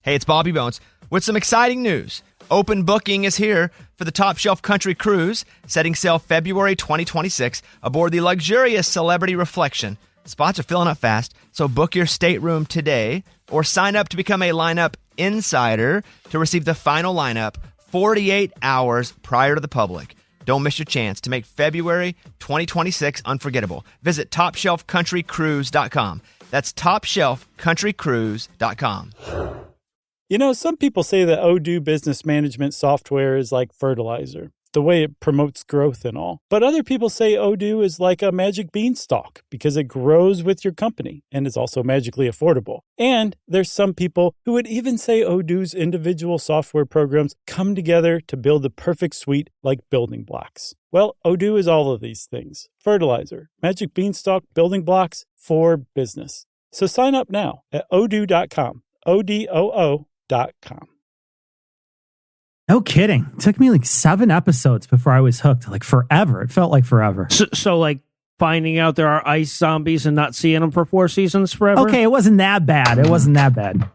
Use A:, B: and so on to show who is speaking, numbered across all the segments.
A: Hey, it's Bobby Bones with some exciting news. Open booking is here for the Top Shelf Country Cruise, setting sail February 2026 aboard the luxurious Celebrity Reflection. Spots are filling up fast, so book your stateroom today or sign up to become a lineup insider to receive the final lineup 48 hours prior to the public. Don't miss your chance to make February 2026 unforgettable. Visit TopShelfCountryCruise.com. That's TopShelfCountryCruise.com.
B: You know, some people say that Odoo business management software is like fertilizer, the way it promotes growth and all. But other people say Odoo is like a magic beanstalk because it grows with your company and is also magically affordable. And there's some people who would even say Odoo's individual software programs come together to build the perfect suite like building blocks. Well, Odoo is all of these things. Fertilizer, magic beanstalk, building blocks for business. So sign up now at odoo.com. ODOO.com.
C: No kidding. It took me like 7 episodes before I was hooked. Like forever. It felt like forever.
D: So like finding out there are ice zombies and not seeing them for 4 seasons forever?
C: Okay, it wasn't that bad. It wasn't that bad.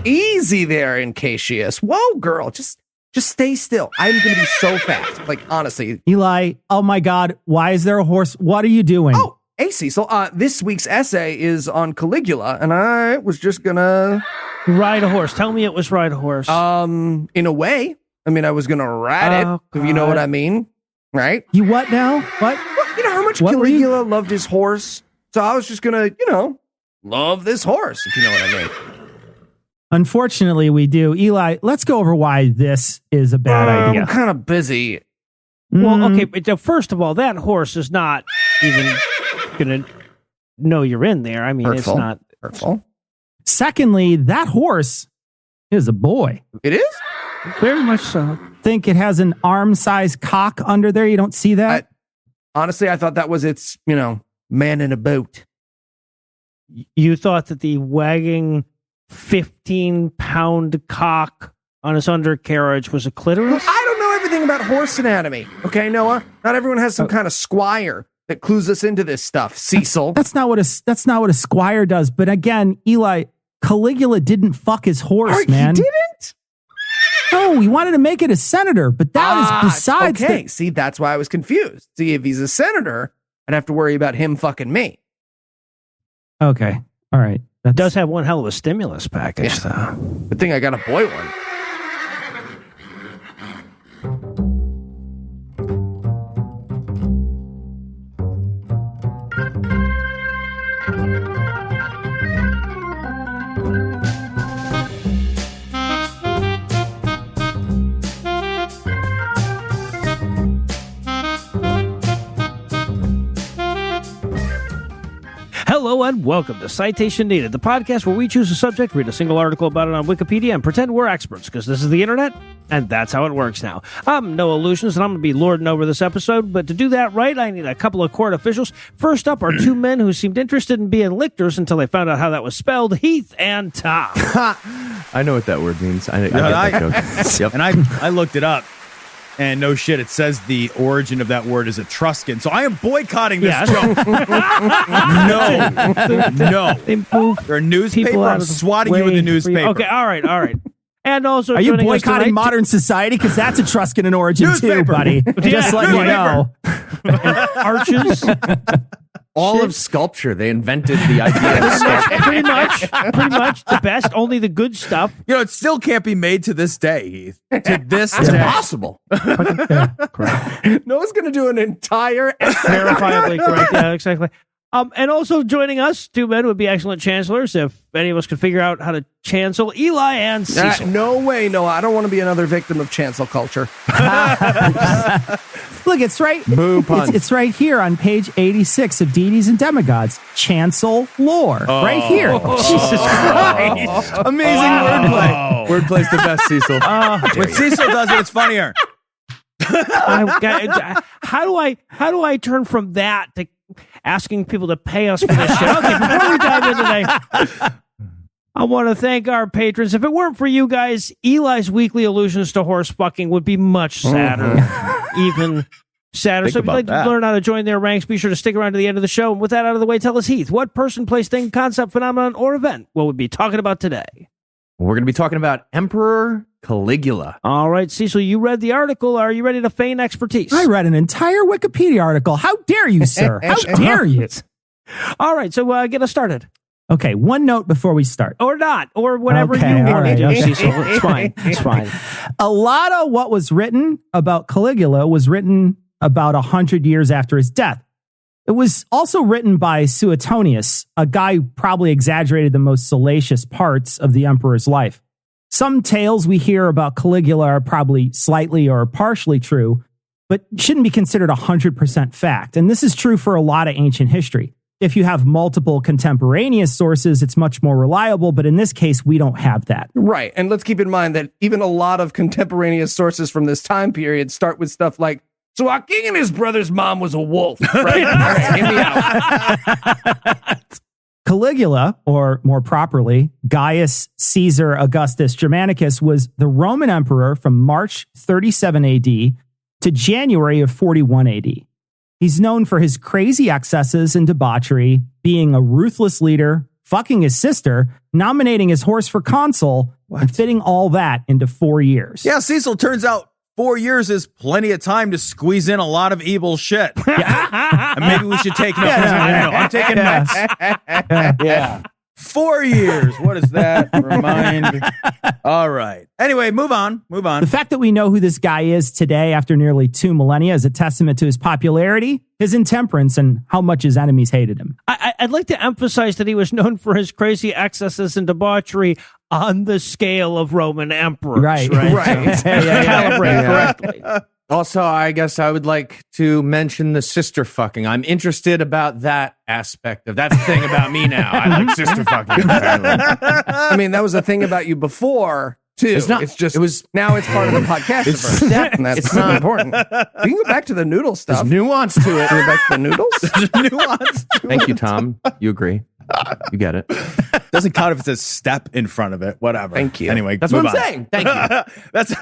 E: Easy there, Incasius. Whoa, girl. Just stay still. I'm going to be so fast. Like, honestly.
C: Eli, oh my God. Why is there a horse? What are you doing?
E: Oh, hey, Cecil. This week's essay is on Caligula, and I was just going to...
D: Ride a horse. Tell me it was ride a horse.
E: In a way. I mean, I was going to ride it, if you know what I mean. Right?
C: You what now? What?
E: Well, you know how much Caligula loved his horse? So I was just going to, love this horse, if you know what I mean.
C: Unfortunately, we do. Eli, let's go over why this is a bad idea.
E: I'm kind of busy.
D: Well, okay, but first of all, that horse is not even going to know you're in there. I mean,
E: Hurtful.
D: It's not
E: hurtful.
C: Secondly, that horse is a boy.
E: It is?
D: Very much so.
C: Think it has an arm-sized cock under there? You don't see that?
E: Honestly, I thought that was its, man in a boat.
D: You thought that the wagging 15-pound cock on his undercarriage was a clitoris?
E: I don't know everything about horse anatomy. Okay, Noah? Not everyone has some kind of squire that clues us into this stuff, Cecil.
C: That's not what a squire does. But again, Eli, Caligula didn't fuck his horse, man.
E: He didn't?
C: No, he wanted to make it a senator, but that is besides.
E: Okay, see, that's why I was confused. See, if he's a senator, I'd have to worry about him fucking me.
C: Okay, all right.
D: That does have one hell of a stimulus package, though.
E: Good thing I got a boy one.
D: Hello and welcome to Citation Needed, the podcast where we choose a subject, read a single article about it on Wikipedia, and pretend we're experts, because this is the internet, and that's how it works now. I'm Noah Illusions, and I'm going to be lording over this episode, but to do that right, I need a couple of court officials. First up are 2 men who seemed interested in being lictors until they found out how that was spelled, Heath and Tom.
F: I know what that word means. I get that joke.
G: Yep. And I looked it up. And no shit, it says the origin of that word is Etruscan. So I am boycotting this joke. No. You're a newspaper. I'm swatting you with the newspaper.
D: Okay, all right. And also,
C: are you boycotting modern society? Because that's Etruscan in origin too, buddy. Just let you know.
D: Arches.
F: All of sculpture, they invented the idea of sculpture.
D: Pretty much the best, only the good stuff.
G: It still can't be made to this day, Heath. To this day.
E: It's impossible. Noah's going to do an entire...
D: Verifiably correct, yeah, exactly. And also joining us, 2 men would be excellent chancellors if any of us could figure out how to chancel Eli and Cecil.
E: No way, Noah. I don't want to be another victim of chancel culture.
C: Look, it's right.
F: Boo pun.
C: It's right here on page 86 of Deities and Demigods. Chancel lore. Right here.
D: Jesus Christ.
G: Amazing wordplay.
F: Wordplay's the best, Cecil.
G: When Cecil does it, it's funnier.
D: How do I turn from that to asking people to pay us for this shit? Okay, before we dive in today, I want to thank our patrons. If it weren't for you guys, Eli's weekly allusions to horse fucking would be much sadder. Even sadder. So if you'd like to learn how to join their ranks, be sure to stick around to the end of the show. And with that out of the way, tell us, Heath, what person, place, thing, concept, phenomenon, or event will we be talking about today?
F: We're going to be talking about Emperor Caligula.
D: All right, Cecil, you read the article. Are you ready to feign expertise?
C: I read an entire Wikipedia article. How dare you, sir? How dare you?
D: All right, so get us started.
C: Okay, one note before we start.
D: Or not, or whatever
C: Okay,
D: you
C: all
D: want
C: right,
D: to do,
C: okay.
D: Cecil. It's fine. It's fine.
C: A lot of what was written about Caligula was written about 100 years after his death. It was also written by Suetonius, a guy who probably exaggerated the most salacious parts of the emperor's life. Some tales we hear about Caligula are probably slightly or partially true, but shouldn't be considered 100% fact. And this is true for a lot of ancient history. If you have multiple contemporaneous sources, it's much more reliable, but in this case, we don't have that.
E: Right. And let's keep in mind that even a lot of contemporaneous sources from this time period start with stuff like, so our king and his brother's mom was a wolf. Right? All right, hear me out.
C: Caligula, or more properly, Gaius Caesar Augustus Germanicus, was the Roman emperor from March 37 AD to January of 41 AD. He's known for his crazy excesses and debauchery, being a ruthless leader, fucking his sister, nominating his horse for consul, and fitting all that into 4 years.
G: Yeah, Cecil, turns out 4 years is plenty of time to squeeze in a lot of evil shit. And maybe we should take notes. I don't know. I'm taking notes.
C: Yeah.
G: 4 years. What does that remind? All right. Anyway, move on.
C: The fact that we know who this guy is today after nearly 2 millennia is a testament to his popularity, his intemperance, and how much his enemies hated him.
D: I'd like to emphasize that he was known for his crazy excesses and debauchery on the scale of Roman emperors.
C: Right.
D: So, calibrate correctly.
F: Also, I guess I would like to mention the sister fucking. I'm interested about that aspect of that thing about me now. I like sister fucking. Apparently.
E: I mean, that was a thing about you before, too.
F: It's not.
E: It's just,
F: it was.
E: now it's part of the podcast. And that's
F: it's not
E: important. We can go back to the noodle stuff.
F: There's nuance to it.
E: Go back to the noodles?
G: There's nuance.
F: Thank you, Tom. You agree. You get it.
G: Doesn't count if it's a step in front of it. Whatever.
E: Thank you.
G: Anyway,
F: That's
G: move
F: what I'm
G: on.
F: saying. Thank you.
G: That's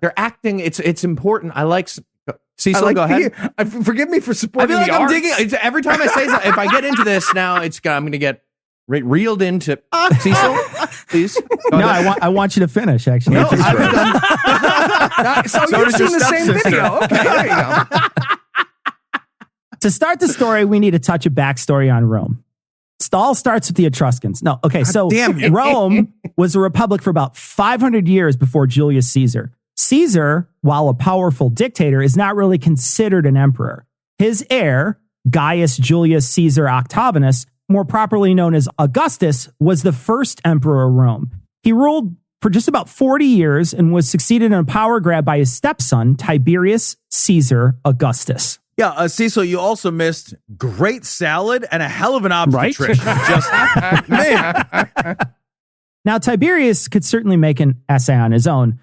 F: They're acting. It's important. I like. Cecil, go ahead.
E: Forgive me for
F: I
E: supporting
F: feel like
E: the
F: I'm
E: arts.
F: digging. It's, every time I say that, if I get into this now, I'm going to get reeled into. Cecil, please. Go
C: No,
F: ahead.
C: I want you to finish, actually.
F: No, I've done.
E: So
F: So
E: you've
F: does your
E: seen the same
F: stepsister.
E: video. Okay, there you go.
C: To start the story, we need to touch a backstory on Rome. It all starts with the Etruscans. No, okay, so
G: damn you.
C: Rome was a republic for about 500 years before Julius Caesar. Caesar, while a powerful dictator, is not really considered an emperor. His heir, Gaius Julius Caesar Octavianus, more properly known as Augustus, was the first emperor of Rome. He ruled for just about 40 years and was succeeded in a power grab by his stepson, Tiberius Caesar Augustus.
G: Yeah, Cecil, you also missed great salad and a hell of an obstetrician. Just, man.
C: Now, Tiberius could certainly make an essay on his own.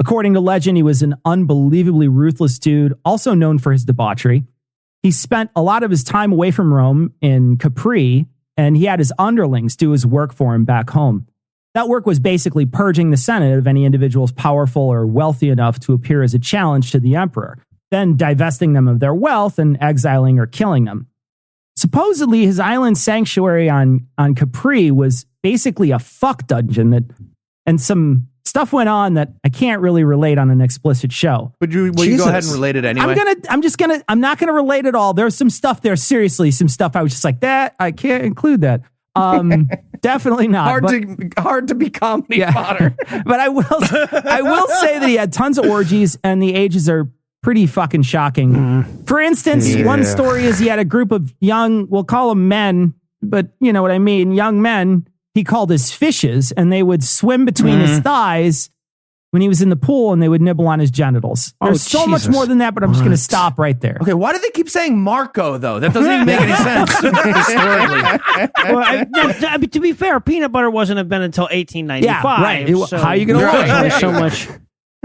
C: According to legend, he was an unbelievably ruthless dude, also known for his debauchery. He spent a lot of his time away from Rome in Capri, and he had his underlings do his work for him back home. That work was basically purging the Senate of any individuals powerful or wealthy enough to appear as a challenge to the emperor, then divesting them of their wealth and exiling or killing them. Supposedly, his island sanctuary on Capri was basically a fuck dungeon and some stuff went on that I can't really relate on an explicit show.
F: Will you go ahead and relate it anyway?
C: I'm not gonna relate it all. There's some stuff there, seriously, some stuff I was just like, that, I can't include that. Definitely not.
E: Hard to be comedy fodder.
C: But I will say that he had tons of orgies and the ages are pretty fucking shocking. For instance, one story is he had a group of young, we'll call them men, but you know what I mean, young men, he called his fishes, and they would swim between his thighs when he was in the pool, and they would nibble on his genitals. There's so much more than that, but I'm just going to stop right there.
F: Okay, why do they keep saying Marco, though? That doesn't even make any sense historically.
D: Well, to be fair, peanut butter wasn't invented until 1895.
C: Yeah, right.
D: So
C: how are you going to lie?
D: There's so much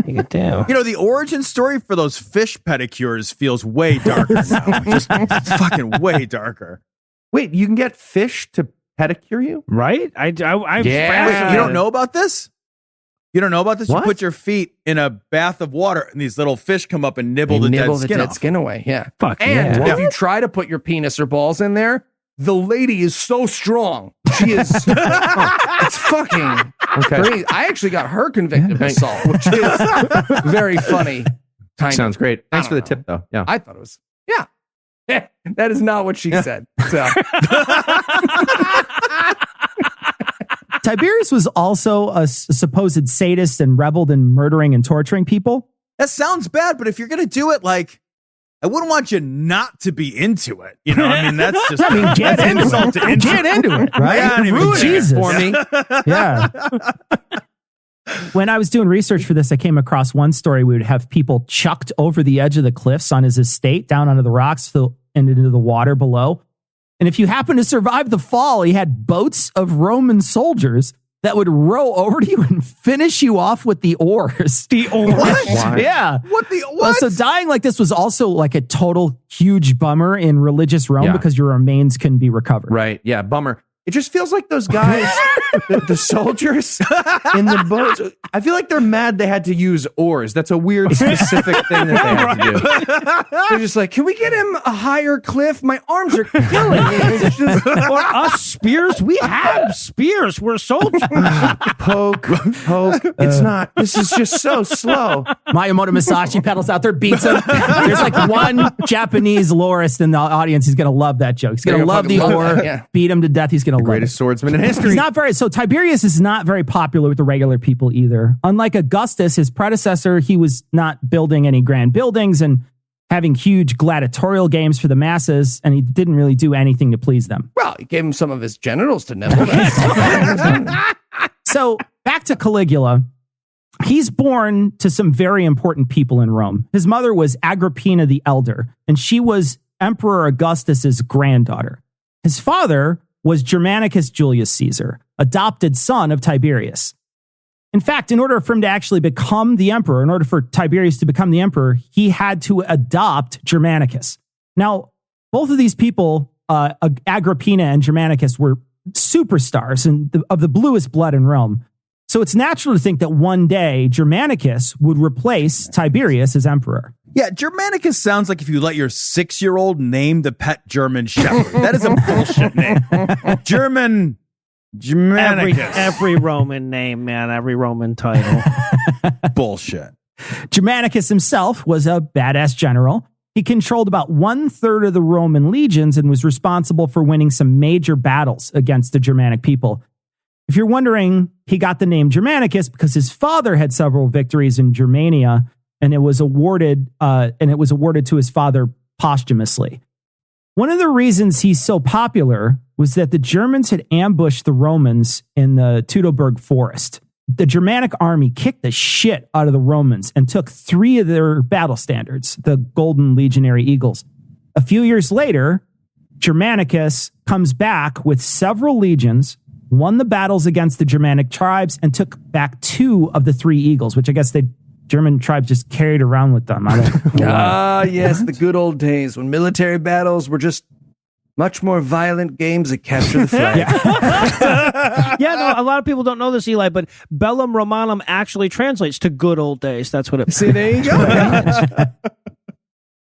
D: you could do.
G: You know, the origin story for those fish pedicures feels way darker now. Just fucking way darker.
F: Wait, you can get fish to pedicure you?
D: Right?
G: Wait, you don't know about this? You don't know about this?
F: What?
G: You put your feet in a bath of water, and these little fish come up and nibble the dead skin off.
E: Skin away. Yeah.
D: Fuck
E: And
D: yeah.
E: if you try to put your penis or balls in there, the lady is so strong. She is. It's fucking crazy. I actually got her convicted of assault, which is very funny.
F: Sounds great. Thanks for the tip, though. Yeah,
E: I thought it was. Yeah, that is not what she said. So.
C: Tiberius was also a supposed sadist and reveled in murdering and torturing people.
G: That sounds bad, but if you're going to do it, like, I wouldn't want you not to be into it. You know, I mean, that's just
C: get into it. Get into it, right?
G: Yeah,
C: ruin Jesus
E: for me.
C: Yeah. When I was doing research for this, I came across one story. We would have people chucked over the edge of the cliffs on his estate, down onto the rocks and into the water below. And if you happen to survive the fall, he had boats of Roman soldiers that would row over to you and finish you off with the oars.
D: The oars?
C: What? Yeah.
G: What?
C: So dying like this was also like a total huge bummer in religious Rome because your remains couldn't be recovered.
F: Right. Yeah. Bummer. It just feels like those guys, the soldiers in the boats, I feel like they're mad they had to use oars. That's a weird, specific thing that they had to do.
E: They're just like, can we get him a higher cliff? My arms are killing me. It's just,
D: or us spears? We have spears. We're soldiers.
F: Poke. It's not. This is just so slow.
C: Miyamoto Musashi pedals out there, beats him. There's like one Japanese lorist in the audience. He's going to love that joke. He's going to love the oar, beat him to death. He's going to love
F: greatest swordsman in history.
C: He's not very, so Tiberius is not very popular with the regular people either. Unlike Augustus, his predecessor, he was not building any grand buildings and having huge gladiatorial games for the masses, and he didn't really do anything to please them.
E: Well, he gave him some of his genitals to nibble.
C: So back to Caligula. He's born to some very important people in Rome. His mother was Agrippina the Elder, and she was Emperor Augustus's granddaughter. His father was Germanicus Julius Caesar, adopted son of Tiberius. In fact, in order for him to actually become the emperor, in order for Tiberius to become the emperor, he had to adopt Germanicus. Now, both of these people, Agrippina and Germanicus, were superstars and of the bluest blood in Rome. So it's natural to think that one day Germanicus would replace Tiberius as emperor.
G: Yeah, Germanicus sounds like if you let your 6-year-old name the pet German Shepherd. That is a bullshit name. Germanicus.
D: Every Roman name, man. Every Roman title.
G: Bullshit.
C: Germanicus himself was a badass general. He controlled about 1/3 of the Roman legions and was responsible for winning some major battles against the Germanic people. If you're wondering, he got the name Germanicus because his father had several victories in Germania, and it was awarded to his father posthumously. One of the reasons he's so popular was that the Germans had ambushed the Romans in the Teutoburg forest. The Germanic army kicked the shit out of the Romans and took 3 of their battle standards, the Golden Legionary Eagles. A few years later, Germanicus comes back with several legions, won the battles against the Germanic tribes, and took back 2 of the 3 eagles, which I guess the German tribes just carried around with them. I don't know.
E: Yes, the good old days when military battles were just much more violent games that capture the flag.
D: Yeah, no, a lot of people don't know this, Eli, but Bellum Romanum actually translates to good old days. That's what it means.
E: See, there you go.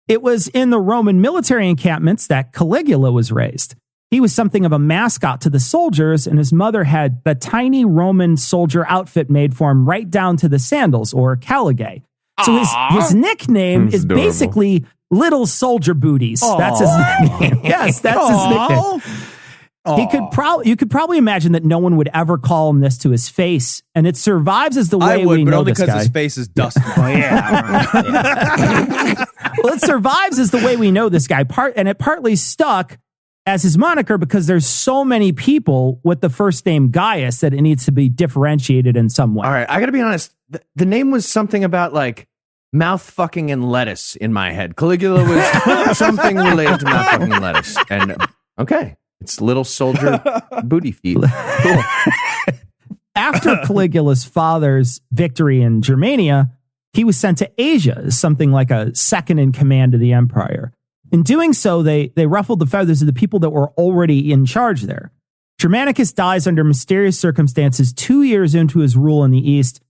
C: It was in the Roman military encampments that Caligula was raised. He was something of a mascot to the soldiers, and his mother had the tiny Roman soldier outfit made for him right down to the sandals, or caligae. So his nickname is
F: adorable.
C: Basically Little Soldier Booties. Aww. That's his nickname. Yes, that's his nickname. You could probably imagine that no one would ever call him this to his face, and it survives as the way
G: I would,
C: we
G: but
C: know
G: only
C: this guy.
G: because his face is dusty.
C: Oh, yeah. Well, it survives as the way we know this guy, and it partly stuck as his moniker because there's so many people with the first name Gaius that it needs to be differentiated in some way.
F: All right, I gotta be honest. The name was something about like mouth fucking and lettuce in my head. Caligula was something related to mouth fucking and lettuce. And okay, it's Little Soldier Booty Feet. Cool.
C: After Caligula's father's victory in Germania, he was sent to Asia as something like a second in command of the empire. In doing so, they ruffled the feathers of the people that were already in charge there. Germanicus dies under mysterious circumstances 2 years into his rule in the East.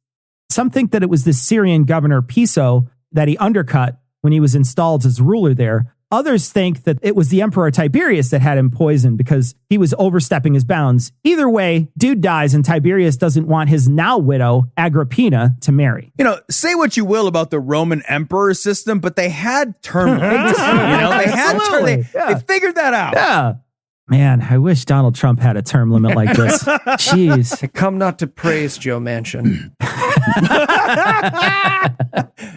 C: Some think that it was the Syrian governor Piso that he undercut when he was installed as ruler there. Others think that it was the Emperor Tiberius that had him poisoned because he was overstepping his bounds. Either way, dude dies and Tiberius doesn't want his now widow, Agrippina, to marry.
G: You know, say what you will about the Roman emperor system, but they had term limits. They figured that out.
C: Yeah. Man, I wish Donald Trump had a term limit like this. Jeez.
E: I come not to praise Joe Manchin.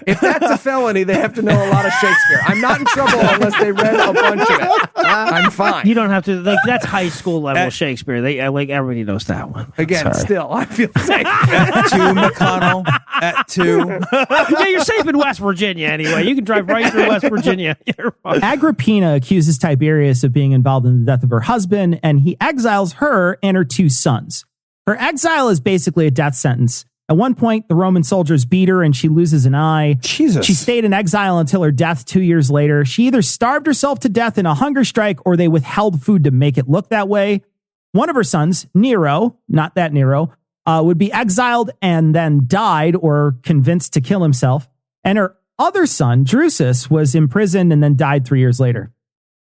E: If that's a felony, they have to know a lot of Shakespeare. I'm not in trouble unless they read a bunch of it. I'm fine.
D: You don't have to, like, that's high school level Shakespeare. Like, everybody knows that one.
E: Again, still, I feel safe.
G: At 2, McConnell. At 2.
D: Yeah, you're safe in West Virginia anyway. You can drive right through West Virginia.
C: Agrippina accuses Tiberius of being involved in the death of her husband, and he exiles her and her 2 sons. Her exile is basically a death sentence. At one point, the Roman soldiers beat her and she loses an eye.
G: Jesus.
C: She stayed in exile until her death 2 years later. She either starved herself to death in a hunger strike or they withheld food to make it look that way. One of her sons, Nero, not that Nero, would be exiled and then died or convinced to kill himself. And her other son, Drusus, was imprisoned and then died 3 years later.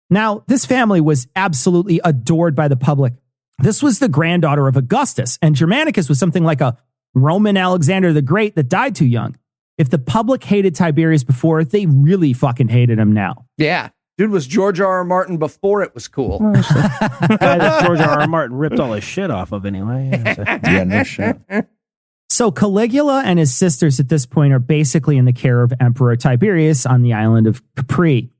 C: Now, this family was absolutely adored by the public. This was the granddaughter of Augustus, and Germanicus was something like a Roman Alexander the Great that died too young. If the public hated Tiberius before, they really fucking hated him now.
E: Yeah. Dude was George R.R. Martin before it was cool.
D: Guy that George R.R. Martin ripped all his shit off of anyway.
G: Yeah, no shit.
C: So Caligula and his sisters at this point are basically in the care of Emperor Tiberius on the island of Capri.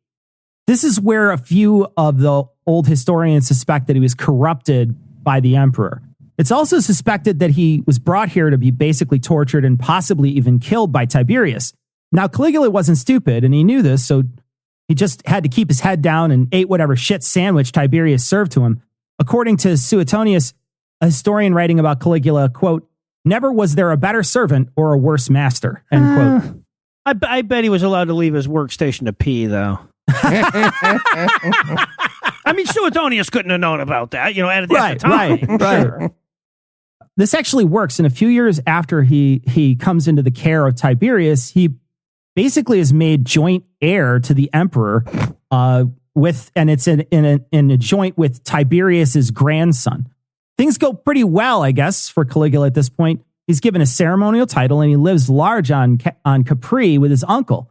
C: This is where a few of the old historians suspect that he was corrupted by the emperor. It's also suspected that he was brought here to be basically tortured and possibly even killed by Tiberius. Now, Caligula wasn't stupid, and he knew this, so he just had to keep his head down and ate whatever shit sandwich Tiberius served to him. According to Suetonius, a historian writing about Caligula, quote, "Never was there a better servant or a worse master," end quote.
D: I bet he was allowed to leave his workstation to pee, though. I mean, Suetonius couldn't have known about that, you know, at the time.
C: Right.
D: Sure.
C: This actually works. And a few years after he comes into the care of Tiberius, he basically is made joint heir to the emperor and it's in a joint with Tiberius's grandson. Things go pretty well, I guess, for Caligula at this point. He's given a ceremonial title and he lives large on Capri with his uncle.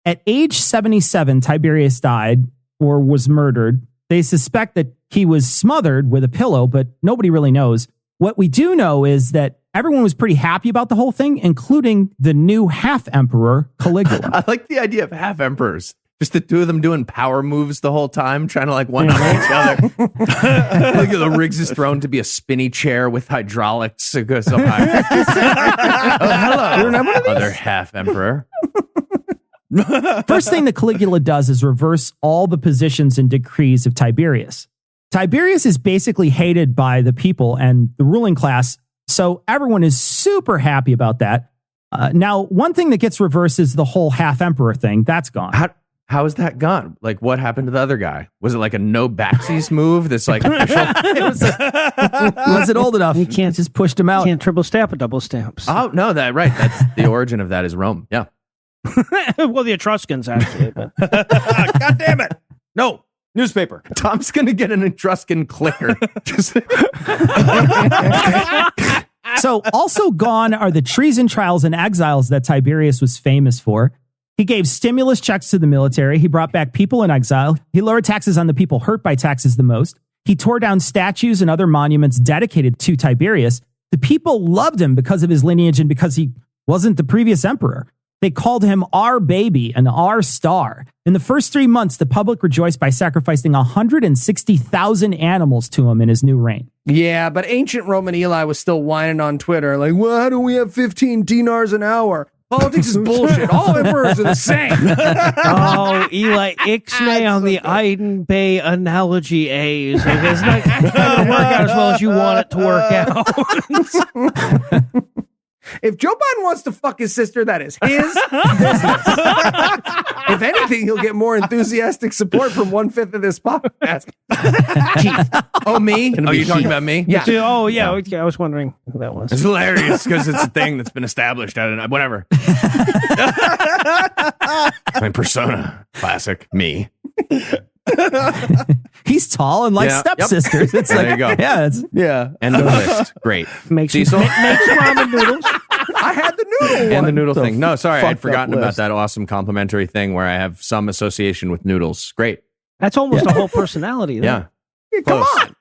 C: At age 77, Tiberius died or was murdered. They suspect that he was smothered with a pillow, but nobody really knows. What we do know is that everyone was pretty happy about the whole thing, including the new half-emperor, Caligula.
F: I like the idea of half-emperors. Just the 2 of them doing power moves the whole time, trying to like one-up each other. Caligula rigs his throne to be a spinny chair with hydraulics. It goes up high. Hello, you don't have one of these? Other half-emperor.
C: First thing that Caligula does is reverse all the positions and decrees of Tiberius. Tiberius is basically hated by the people and the ruling class, so everyone is super happy about that. Now, one thing that gets reversed is the whole half-emperor thing. That's gone.
F: How is that gone? Like, what happened to the other guy? Was it like a no backsies move? That's like official?
C: Was it old enough? You can't just pushed him out.
D: Can't triple stamp a double stamps.
F: Oh, no, right. That's the origin of that is Rome. Yeah.
D: Well, the Etruscans, actually. But.
G: God damn it. No. Newspaper.
F: Tom's going to get an Etruscan clicker.
C: So also gone are the treason trials and exiles that Tiberius was famous for. He gave stimulus checks to the military. He brought back people in exile. He lowered taxes on the people hurt by taxes the most. He tore down statues and other monuments dedicated to Tiberius. The people loved him because of his lineage and because he wasn't the previous emperor. They called him our baby and our star. In the first 3 months, the public rejoiced by sacrificing 160,000 animals to him in his new reign.
E: Yeah, but ancient Roman Eli was still whining on Twitter, like, well, how do we have 15 dinars an hour? Politics is bullshit. All emperors are the same.
D: Oh, Eli Ixnay on the Iden Bay analogy A's. Like, it's not going to work out as well as you want it to work out.
E: If Joe Biden wants to fuck his sister, that is his business. If anything, he'll get more enthusiastic support from 1/5 of this podcast.
F: Oh, me? Oh, you're talking about me?
E: Yeah.
D: Oh, yeah. I was wondering who that was.
F: It's hilarious because it's a thing that's been established. Whatever. My persona. Classic. Me.
C: He's tall and like
F: Yeah.
C: stepsisters. It's
F: There
C: like,
F: you go.
C: yeah, it's,
G: Yeah.
F: End of list. Great.
D: Makes
F: Cecil?
D: makes ramen noodles.
E: I had the noodle one.
F: And the noodle
G: It's a
F: thing. No, sorry, I'd
G: fucked up
F: forgotten about
G: list.
F: that awesome complimentary thing where I have some association with noodles. Great.
D: That's almost a whole personality. There.
F: Yeah.
E: Come
F: Close.
E: on.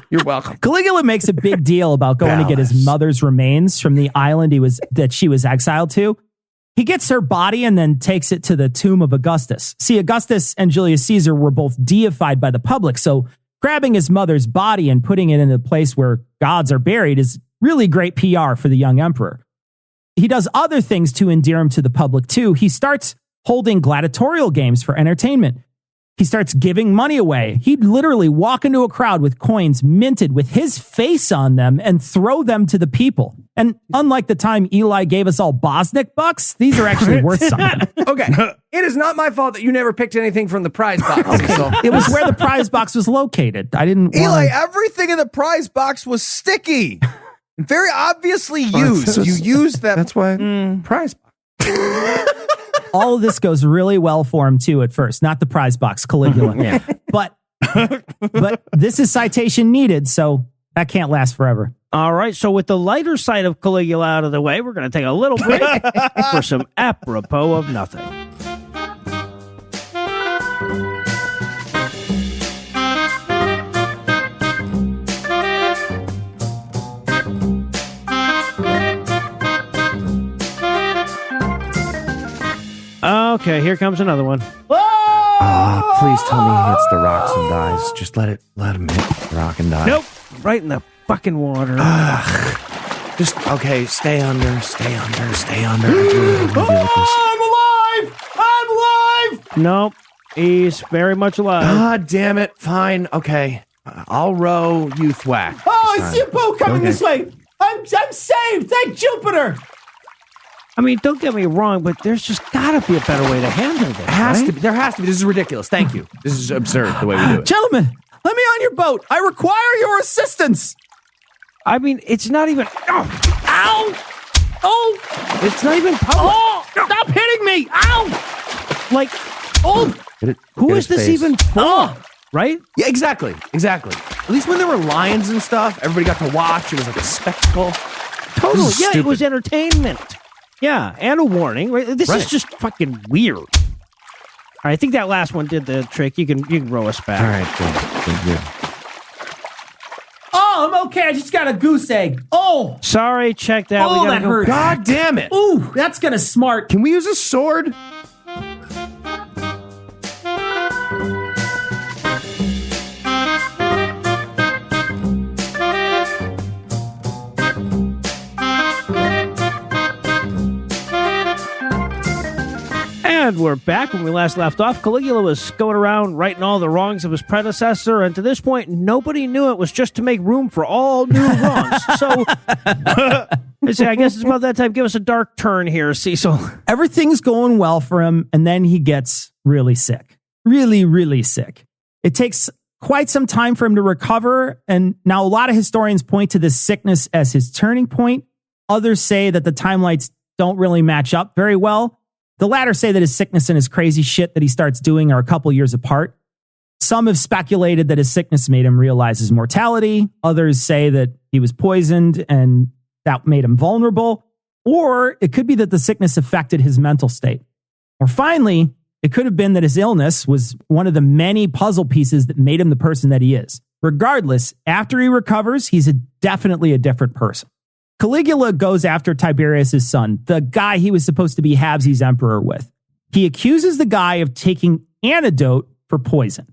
E: You're welcome.
C: Caligula makes a big deal about going to get his
F: Dallas.
C: mother's remains from the island that she was exiled to. He gets her body and then takes it to the tomb of Augustus. See, Augustus and Julius Caesar were both deified by the public, so grabbing his mother's body and putting it in a place where gods are buried is really great PR for the young emperor. He does other things to endear him to the public too. He starts holding gladiatorial games for entertainment. He starts giving money away. He'd literally walk into a crowd with coins minted with his face on them and throw them to the people. And unlike the time Eli gave us all Bosnick bucks, these are actually worth something.
E: Okay. It is not my fault that you never picked anything from the prize box. Cecil.
C: It was where the prize box was located. I didn't
G: Eli,
C: want
G: everything in the prize box was sticky. And very obviously used. You used that.
E: That's why prize box.
C: all of this goes really well for him too at first, not the prize box, Caligula. But this is citation needed, so that can't last forever.
D: All right, so with the lighter side of Caligula out of the way, we're going to take a little break for some apropos of nothing. Okay, here comes another one.
F: Please tell me he hits the rocks and dies. Just let him hit the rock and die.
D: Nope, right in the fucking water.
F: Just, okay, stay under.
C: I'm alive!
D: Nope, he's very much alive.
F: Ah, damn it. Fine. Okay. I'll row, you thwack.
C: Oh,
F: this
C: I see a
F: time.
C: boat coming
F: Okay.
C: this way. I'm saved. Thank Jupiter.
D: I mean, don't get me wrong, but there's just got to be a better way to handle this.
F: Has
D: right?
F: to be. There has to be. This is ridiculous. Thank you. This is absurd the way we do it.
C: Gentlemen, let me on your boat. I require your assistance.
D: I mean, it's not even.
C: Ow! Oh!
D: It's not even public.
C: Oh! Stop hitting me! Ow!
D: Like,
C: Oh!
D: who is this even for? Right?
F: Yeah, exactly. At least when there were lions and stuff, everybody got to watch. It was like a spectacle.
D: Totally.
F: This is
D: Yeah, it
F: stupid.
D: was entertainment. Yeah, and a warning. Right? This
F: Right.
D: is just fucking weird. All right, I think that last one did the trick. You can row us back.
F: All right, good.
C: Oh, I'm okay. I just got a goose egg. Oh!
D: Sorry, check that.
C: Oh,
D: we gotta
C: that
D: go
C: hurt.
D: back.
F: God damn it.
C: Ooh, that's gonna smart.
F: Can we use a sword?
D: And we're back. When we last left off, Caligula was going around righting all the wrongs of his predecessor, and to this point, nobody knew it was just to make room for all new wrongs. So, I guess it's about that time. Give us a dark turn here, Cecil.
C: Everything's going well for him, and then he gets really sick. Really, really sick. It takes quite some time for him to recover, and now a lot of historians point to this sickness as his turning point. Others say that the timelines don't really match up very well. The latter say that his sickness and his crazy shit that he starts doing are a couple years apart. Some have speculated that his sickness made him realize his mortality. Others say that he was poisoned and that made him vulnerable. Or it could be that the sickness affected his mental state. Or finally, it could have been that his illness was one of the many puzzle pieces that made him the person that he is. Regardless, after he recovers, he's definitely a different person. Caligula goes after Tiberius' son, the guy he was supposed to be Habsburg's emperor with. He accuses the guy of taking antidote for poison.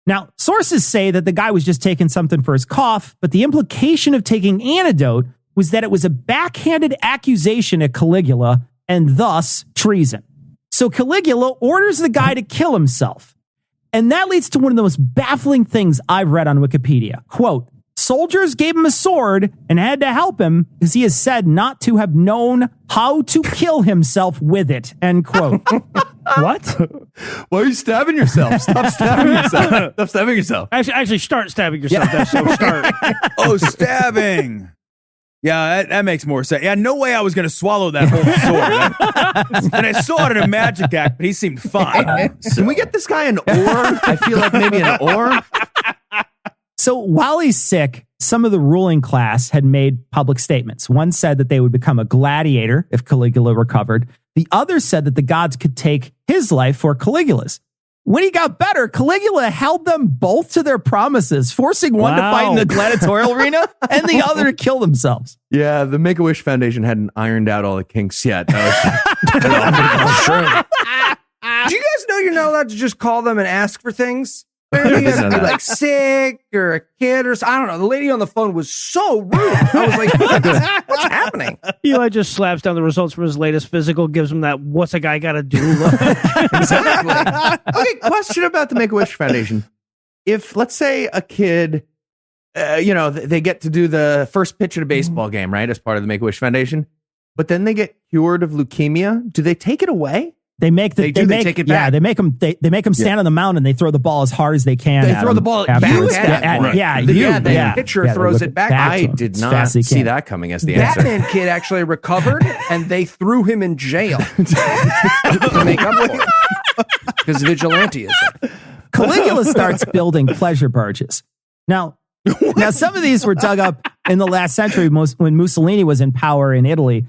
C: Now, sources say that the guy was just taking something for his cough, but the implication of taking antidote was that it was a backhanded accusation at Caligula and thus treason. So Caligula orders the guy to kill himself. And that leads to one of the most baffling things I've read on Wikipedia. Quote, soldiers gave him a sword and had to help him because he is said not to have known how to kill himself with it. End quote.
D: What?
F: Why are you stabbing yourself? Stop stabbing yourself. Stop stabbing yourself.
D: Actually, start stabbing yourself. That's so start.
G: Oh, stabbing. Yeah, that makes more sense. Yeah, no way I was going to swallow that whole sword. And I saw it in a magic act, but he seemed fine.
F: Can we get this guy an oar? I feel like maybe an oar.
C: So while he's sick, some of the ruling class had made public statements. One said that they would become a gladiator if Caligula recovered. The other said that the gods could take his life for Caligula's. When he got better, Caligula held them both to their promises, forcing one to fight in the gladiatorial arena and the other to kill themselves.
F: Yeah, the Make-A-Wish Foundation hadn't ironed out all the kinks yet. That
E: Do you guys know you're not allowed to just call them and ask for things? Apparently you have to be like sick or a kid or I don't know. The lady on the phone was so rude. I was like, what's happening?
D: Eli just slaps down the results from his latest physical, gives him that "what's a guy got to do" look.
F: Exactly. Okay, question about the Make-A-Wish Foundation. If, let's say, a kid, they get to do the first pitch at a baseball game, right, as part of the Make-A-Wish Foundation, but then they get cured of leukemia, do they take it away?
C: They take it back. Yeah, they make them stand on the mound and they throw the ball as hard as they can.
E: They throw the ball at you.
C: The
E: pitcher throws it back.
F: I did not see that coming as the answer.
E: Batman kid actually recovered, and they threw him in jail to make up for it because vigilanteism.
C: Caligula starts building pleasure barges. Now, some of these were dug up in the last century when Mussolini was in power in Italy,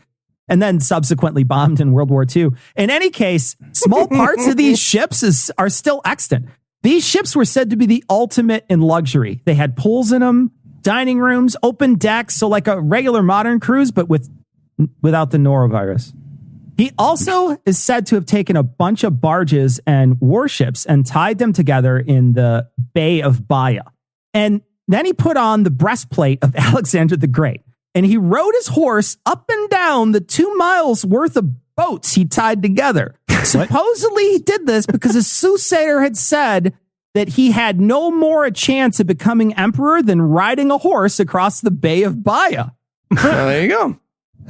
C: and then subsequently bombed in World War II. In any case, small parts of these ships are still extant. These ships were said to be the ultimate in luxury. They had pools in them, dining rooms, open decks, so like a regular modern cruise, but without the norovirus. He also is said to have taken a bunch of barges and warships and tied them together in the Bay of Baia. And then he put on the breastplate of Alexander the Great. And he rode his horse up and down the 2 miles worth of boats he tied together. Supposedly he did this because a soothsayer had said that he had no more a chance of becoming emperor than riding a horse across the Bay of Baia.
E: Well, there you go.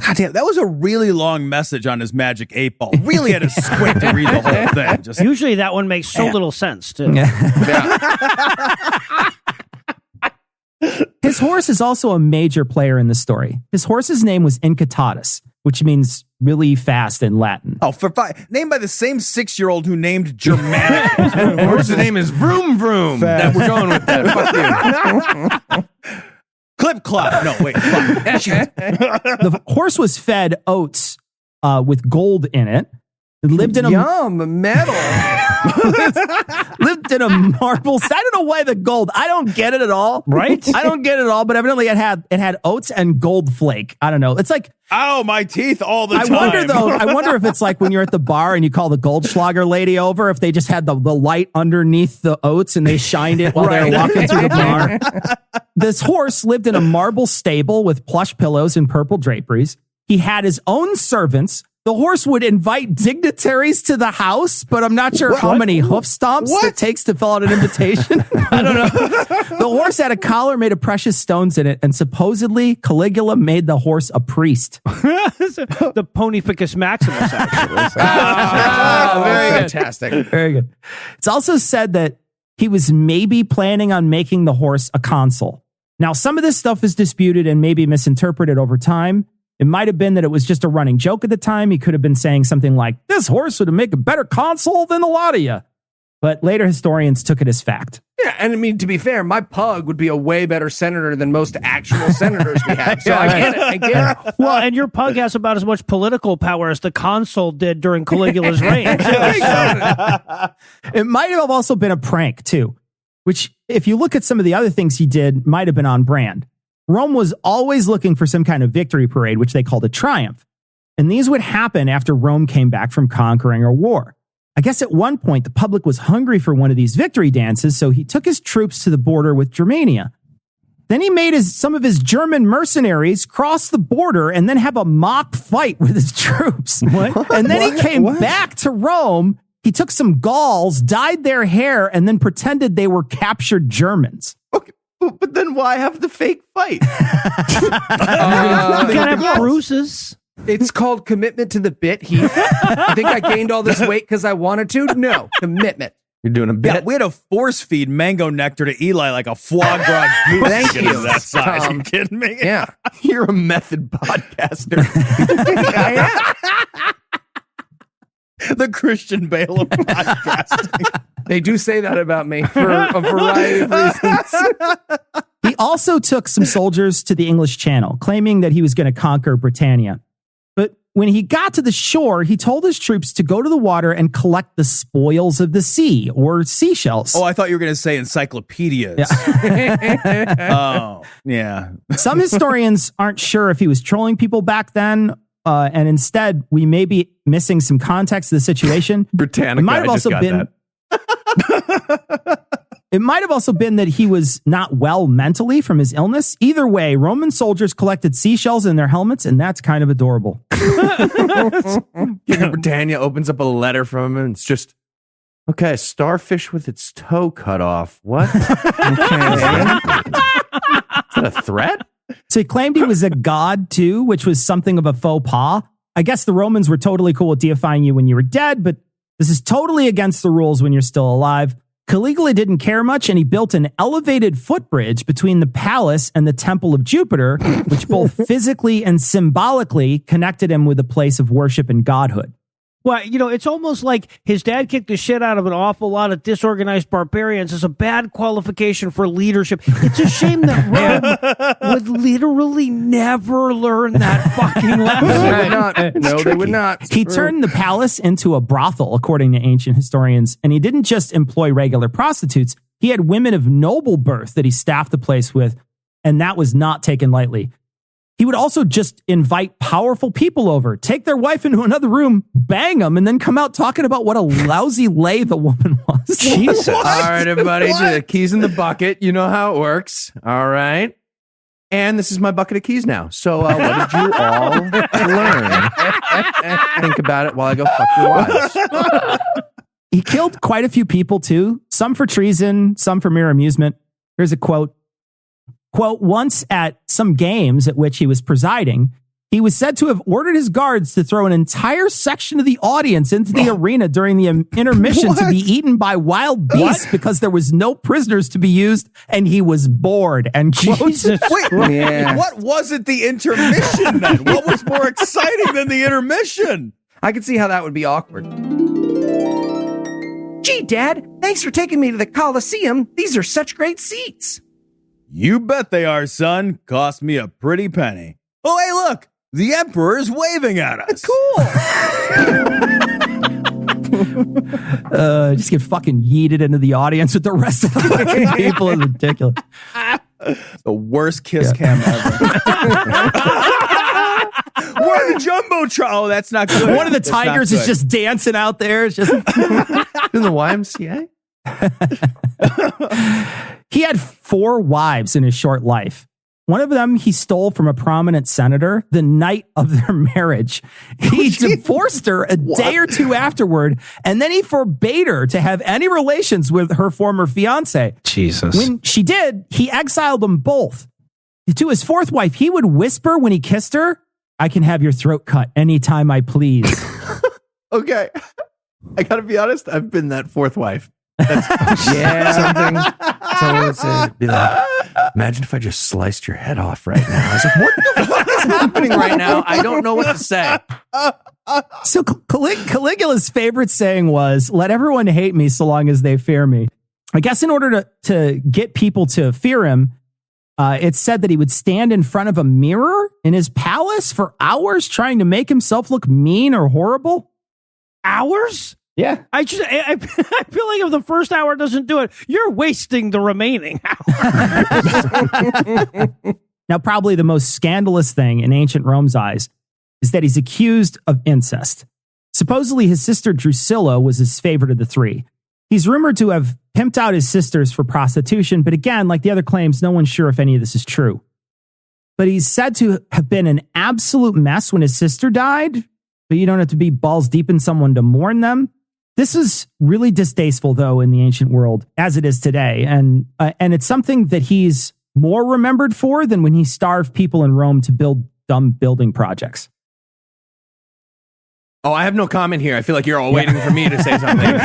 G: God damn, that was a really long message on his magic 8-ball. Really had to squint to read the whole thing.
D: Usually that one makes so little sense, too.
C: His horse is also a major player in the story. His horse's name was Incitatus, which means really fast in Latin.
G: Oh, named by the same 6-year-old who named Germanic.
F: Horse's name is Vroom Vroom. That we're going with that. Fuck you.
G: Clip clop. No, wait.
C: The horse was fed oats with gold in it. It lived in a
E: metal.
C: Lived in a marble. I don't know why the gold. I don't get it at all.
D: Right?
C: I don't get it at all. But evidently, it had oats and gold flake. I don't know. It's like,
G: ow, my teeth all the time.
C: I wonder if it's like when you're at the bar and you call the Goldschlager lady over, if they just had the light underneath the oats and they shined it while they were walking through the bar. This horse lived in a marble stable with plush pillows and purple draperies. He had his own servants. The horse would invite dignitaries to the house, but I'm not sure how many hoof stomps it takes to fill out an invitation. I don't know. The horse had a collar made of precious stones in it, and supposedly Caligula made the horse a priest.
D: The Ponyficus Maximus, actually.
E: Very fantastic.
C: Very good. It's also said that he was maybe planning on making the horse a consul. Now, some of this stuff is disputed and maybe misinterpreted over time. It might have been that it was just a running joke at the time. He could have been saying something like, this horse would make a better consul than the lot of you. But later historians took it as fact.
E: Yeah, and I mean, to be fair, my pug would be a way better senator than most actual senators we have. So I get it.
D: Well, and your pug has about as much political power as the consul did during Caligula's reign.
C: It might have also been a prank, too, which, if you look at some of the other things he did, might have been on brand. Rome was always looking for some kind of victory parade, which they called a triumph. And these would happen after Rome came back from conquering a war. I guess at one point, the public was hungry for one of these victory dances, so he took his troops to the border with Germania. Then he made some of his German mercenaries cross the border and then have a mock fight with his troops. What? And then he came back to Rome. He took some Gauls, dyed their hair, and then pretended they were captured Germans.
F: Okay. But then why have the fake fight?
D: Gotta have bruises.
E: It's called commitment to the bit, Heath. I think I gained all this weight because I wanted to. No, commitment.
F: You're doing a bit.
G: Yeah, we had to force feed mango nectar to Eli like a foie gras goose.
E: Thank
G: to get
E: you.
G: us that size. Are you kidding me?
E: Yeah.
F: You're a method podcaster.
G: The Christian Bale of podcasting.
E: They do say that about me for a variety of reasons.
C: He also took some soldiers to the English Channel, claiming that he was going to conquer Britannia. But when he got to the shore, he told his troops to go to the water and collect the spoils of the sea, or seashells.
G: Oh, I thought you were going to say encyclopedias.
C: Yeah.
G: Oh, yeah.
C: Some historians aren't sure if he was trolling people back then, and instead, we may be missing some context of the situation.
F: Britannica,
C: It might have
F: I just
C: also
F: got
C: been.
F: that.
C: It might have also been that he was not well mentally from his illness. Either way, Roman soldiers collected seashells in their helmets, and that's kind of adorable.
F: Britannia opens up a letter from him, and it's just, okay, a starfish with its toe cut off. What? Okay. Is that a threat?
C: So he claimed he was a god too, which was something of a faux pas. I guess the Romans were totally cool with deifying you when you were dead, but this is totally against the rules when you're still alive. Caligula didn't care much, and he built an elevated footbridge between the palace and the temple of Jupiter, which both physically and symbolically connected him with a place of worship and godhood.
D: Well, it's almost like his dad kicked the shit out of an awful lot of disorganized barbarians as a bad qualification for leadership. It's a shame that Rome would literally never learn that fucking lesson.
E: They would not. No, they would not.
C: He turned the palace into a brothel, according to ancient historians, and he didn't just employ regular prostitutes. He had women of noble birth that he staffed the place with, and that was not taken lightly. He would also just invite powerful people over, take their wife into another room, bang them, and then come out talking about what a lousy lay the woman was.
D: Jesus.
F: All right, everybody, the keys in the bucket. You know how it works. All right. And this is my bucket of keys now. So what did you all learn? Think about it while I go fuck your wives.
C: He killed quite a few people, too, some for treason, some for mere amusement. Here's a quote. Quote, once at some games at which he was presiding, he was said to have ordered his guards to throw an entire section of the audience into the arena during the intermission to be eaten by wild beasts because there was no prisoners to be used and he was bored. And
D: Jesus.
G: Wait, what wasn't the intermission then? What was more exciting than the intermission?
E: I could see how that would be awkward. Gee, Dad, thanks for taking me to the Coliseum. These are such great seats.
G: You bet they are, son. Cost me a pretty penny. Oh, hey, look. The Emperor is waving at us.
E: Cool.
C: Just get fucking yeeted into the audience with the rest of the fucking people. Is ridiculous.
G: The worst kiss cam ever. We're the Jumbotron. Oh, that's not good.
C: One of the
G: That's not
C: tigers is
G: good.
C: just dancing out there. It's just
F: In the YMCA?
C: He had 4 wives in his short life. One of them he stole from a prominent senator the night of their marriage. He divorced her a day or two afterward, and then he forbade her to have any relations with her former fiance.
D: Jesus.
C: When she did, he exiled them both. To his 4th wife, he would whisper when he kissed her, "I can have your throat cut anytime I please."
F: Okay. I gotta be honest, I've been that 4th wife. That's
E: Yeah.
F: someone would say, be like, imagine if I just sliced your head off right now. I was like, what the fuck is happening right now? I don't know what to say.
C: So Caligula's favorite saying was, "Let everyone hate me so long as they fear me." I guess in order to get people to fear him, it's said that he would stand in front of a mirror in his palace for hours trying to make himself look mean or horrible.
D: Hours?
C: Yeah.
D: I feel like if the first hour doesn't do it, you're wasting the remaining hour.
C: Now, probably the most scandalous thing in ancient Rome's eyes is that he's accused of incest. Supposedly, his sister Drusilla was his favorite of the 3. He's rumored to have pimped out his sisters for prostitution, but again, like the other claims, no one's sure if any of this is true. But he's said to have been an absolute mess when his sister died, but you don't have to be balls deep in someone to mourn them. This is really distasteful, though, in the ancient world, as it is today. And it's something that he's more remembered for than when he starved people in Rome to build dumb building projects.
F: Oh, I have no comment here. I feel like you're all waiting for me to say something.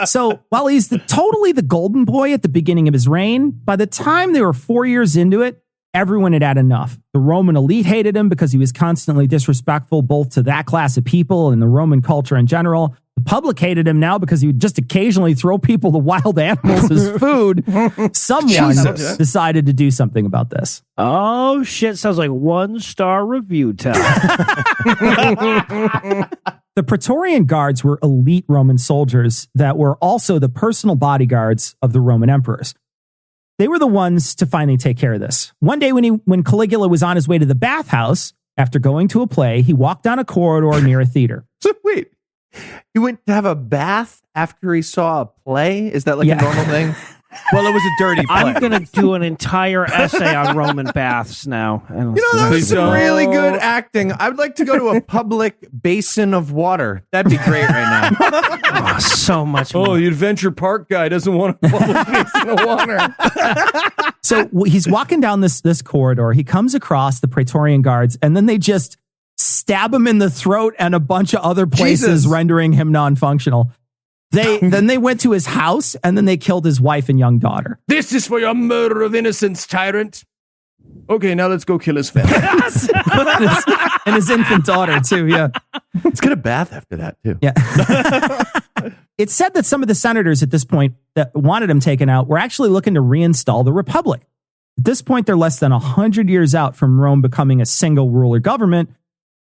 C: So while he's totally the golden boy at the beginning of his reign, by the time they were 4 years into it, everyone had had enough. The Roman elite hated him because he was constantly disrespectful both to that class of people and the Roman culture in general. The public hated him now because he would just occasionally throw people the wild animals as food. Someone decided to do something about this.
D: Oh, shit. Sounds like 1-star review time.
C: The Praetorian Guards were elite Roman soldiers that were also the personal bodyguards of the Roman emperors. They were the ones to finally take care of this. One day when Caligula was on his way to the bathhouse, after going to a play, he walked down a corridor near a theater.
F: So wait, he went to have a bath after he saw a play? Is that like a normal thing?
G: Well, it was a dirty play.
D: I'm going to do an entire essay on Roman baths now.
F: That was some really good acting. I would like to go to a public basin of water. That'd be great right now.
D: So much more.
E: Oh, the Adventure Park guy doesn't want a public basin of water.
C: So he's walking down this corridor. He comes across the Praetorian Guards, and then they just stab him in the throat and a bunch of other places, rendering him non-functional. Then they went to his house, and then they killed his wife and young daughter.
E: This is for your murder of innocents, tyrant. Okay, now let's go kill his family.
C: And his infant daughter, too, yeah.
F: Let's get a bath after that, too.
C: Yeah. It's said that some of the senators at this point that wanted him taken out were actually looking to reinstall the Republic. At this point, they're less than 100 years out from Rome becoming a single ruler government,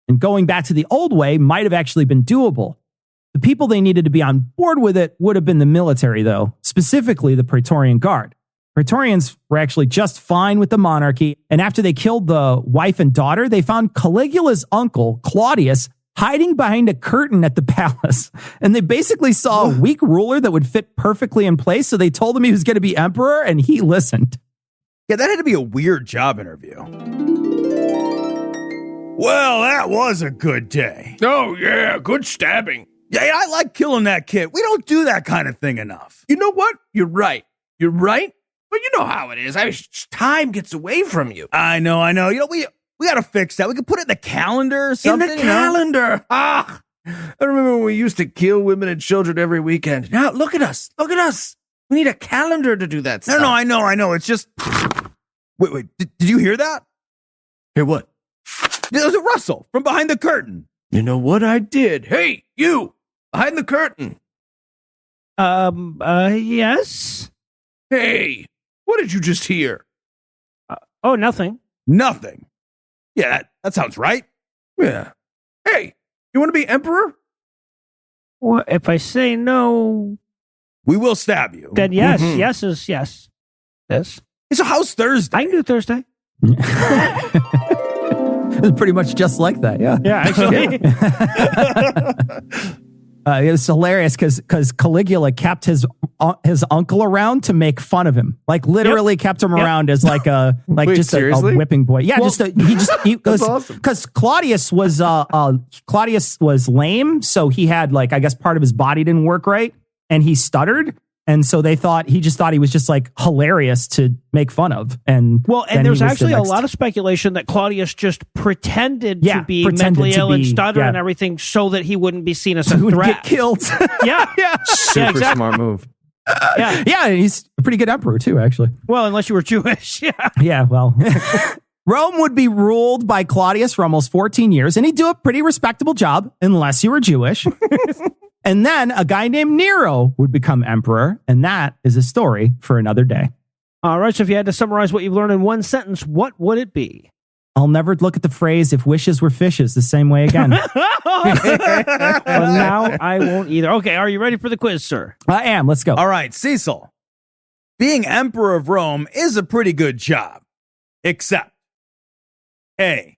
C: and going back to the old way might have actually been doable. The people they needed to be on board with it would have been the military, though, specifically the Praetorian Guard. Praetorians were actually just fine with the monarchy, and after they killed the wife and daughter, they found Caligula's uncle, Claudius, hiding behind a curtain at the palace. And they basically saw a weak ruler that would fit perfectly in place, so they told him he was going to be emperor, and he listened.
G: Yeah, that had to be a weird job interview. Well, that was a good day.
E: Oh, yeah, good stabbing.
G: Yeah, I like killing that kid. We don't do that kind of thing enough.
E: You know what? You're right. You're right. But you know how it is. I mean, time gets away from you.
G: I know. You know, we got to fix that. We could put it in the calendar or something.
E: In the calendar. Ah, I remember when we used to kill women and children every weekend. Now, look at us. Look at us. We need a calendar to do that stuff.
G: No, I know. It's just... Wait. Did you hear that?
E: Hear what?
G: There was a rustle from behind the curtain.
E: You know what I did? Hey, you! Behind the curtain.
D: Yes?
E: Hey, what did you just hear?
D: Oh, nothing.
G: Nothing. Yeah, that sounds right.
E: Yeah. Hey, you want to be emperor?
D: Well, if I say no...
G: We will stab you.
D: Then yes. Yes is yes. Yes.
G: It's a house Thursday.
D: I can do Thursday.
C: It's pretty much just like that, yeah.
D: Yeah, actually.
C: It was hilarious because Caligula kept his uncle around to make fun of him, like literally kept him around as like a
F: Wait,
C: just a whipping boy. Yeah,
F: That's awesome.
C: Because Claudius was lame, so he had like I guess part of his body didn't work right, and he stuttered. And so he just thought he was just like hilarious to make fun of. And
D: there's actually a lot of speculation that Claudius just pretended to be mentally ill and stutter and everything so that he wouldn't be seen as a threat.
C: Get killed.
D: Yeah.
F: Super smart move.
C: Yeah, he's a pretty good emperor too, actually.
D: Well, unless you were Jewish.
C: Yeah, well. Rome would be ruled by Claudius for almost 14 years, and he'd do a pretty respectable job unless you were Jewish. And then a guy named Nero would become emperor, and that is a story for another day.
D: All right, so if you had to summarize what you've learned in one sentence, what would it be?
C: I'll never look at the phrase, if wishes were fishes, the same way again.
D: Well, now I won't either. Okay, are you ready for the quiz, sir?
C: I am. Let's go.
G: All right, Cecil. Being emperor of Rome is a pretty good job. Except, A,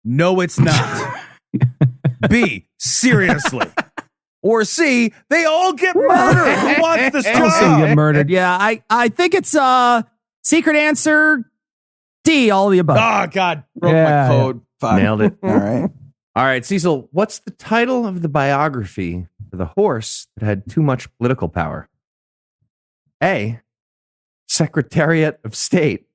G: no, it's not. B, seriously. Or C, they all get murdered. Who wants this job?
C: Get murdered. Yeah, I think it's secret answer D, all of the above.
G: Oh, God. Broke my code. Fine.
F: Nailed it.
G: All
F: right, Cecil, what's the title of the biography for the horse that had too much political power? A, Secretariat of State.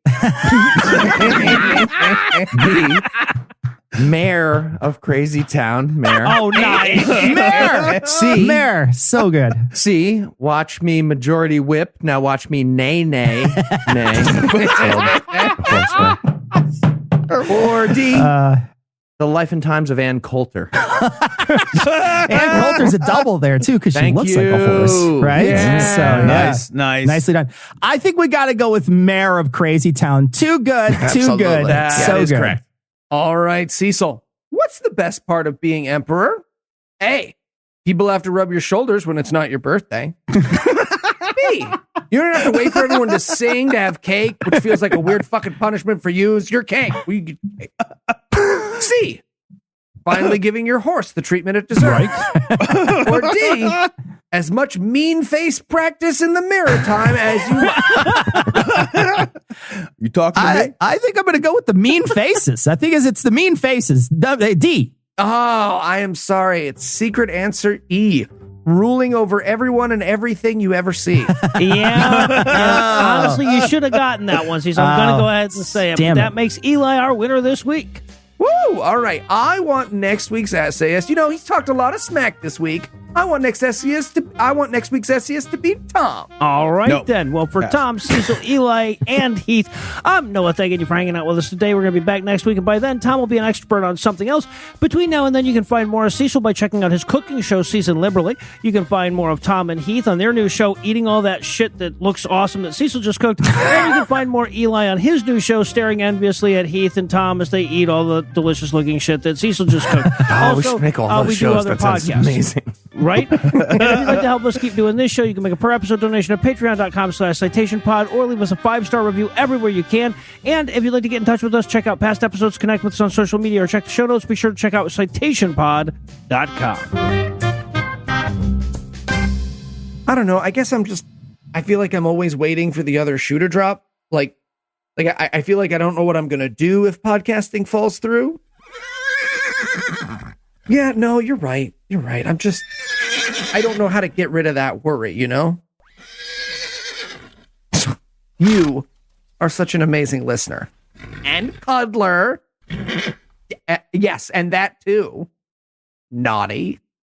F: B, Mayor of Crazy Town. Mayor.
D: Oh, nice.
C: Mayor.
F: C.
C: Mayor. So good.
F: C. Watch me majority whip. Now watch me nay. Nay. Or D. The Life and Times of Ann Coulter.
C: Ann Coulter's a double there, too, because she looks like a horse, right?
F: Yeah.
C: So, yeah.
G: Nice.
C: Nicely done. I think we got to go with Mayor of Crazy Town. Too good. Too
A: Absolutely.
C: good.
F: That is
C: good.
F: correct.
E: All right, Cecil. What's the best part of being emperor? A. People have to rub your shoulders when it's not your birthday. B. You don't have to wait for everyone to sing to have cake, which feels like a weird fucking punishment for you. It's your cake. C. Finally giving your horse the treatment it deserves. Right. Or D. As much mean face practice in the mirror time as you.
G: You talking to me?
C: I think I'm going to go with the mean faces. I think it's the mean faces. D.
E: Oh, I am sorry. It's secret answer E. Ruling over everyone and everything you ever see.
D: Yeah. Honestly, you should have gotten that one, Cecil. I'm going to go ahead and say it.
C: Damn
D: But that
C: it.
D: makes Eli our winner this week.
E: Woo! All right. I want next week's essayist. You know, he's talked a lot of smack this week. I want next week's essayist to be Tom.
D: All right,
G: No.
D: then. Well, for Tom, Cecil, Eli, and Heath, I'm Noah. Thanking you for hanging out with us today. We're going to be back next week, and by then, Tom will be an expert on something else. Between now and then, you can find more of Cecil by checking out his cooking show, Season Liberally. You can find more of Tom and Heath on their new show, Eating All That Shit That Looks Awesome That Cecil Just Cooked. And you can find more Eli on his new show, staring enviously at Heath and Tom as they eat all the delicious-looking shit that Cecil just cooked.
F: Oh, we should make all those
D: we
F: shows.
D: do other
F: That sounds
D: podcasts.
F: amazing.
D: Right? And if you'd like to help us keep doing this show, you can make a per episode donation at patreon.com/citationpod or leave us a 5-star review everywhere you can. And if you'd like to get in touch with us, check out past episodes, connect with us on social media, or check the show notes. Be sure to check out citationpod.com.
E: I don't know. I guess I feel like I'm always waiting for the other shoe to drop. I feel like I don't know what I'm going to do if podcasting falls through. Yeah, no, you're right. You're right. I don't know how to get rid of that worry, you know? You are such an amazing listener. And cuddler. Yes, and that too. Naughty.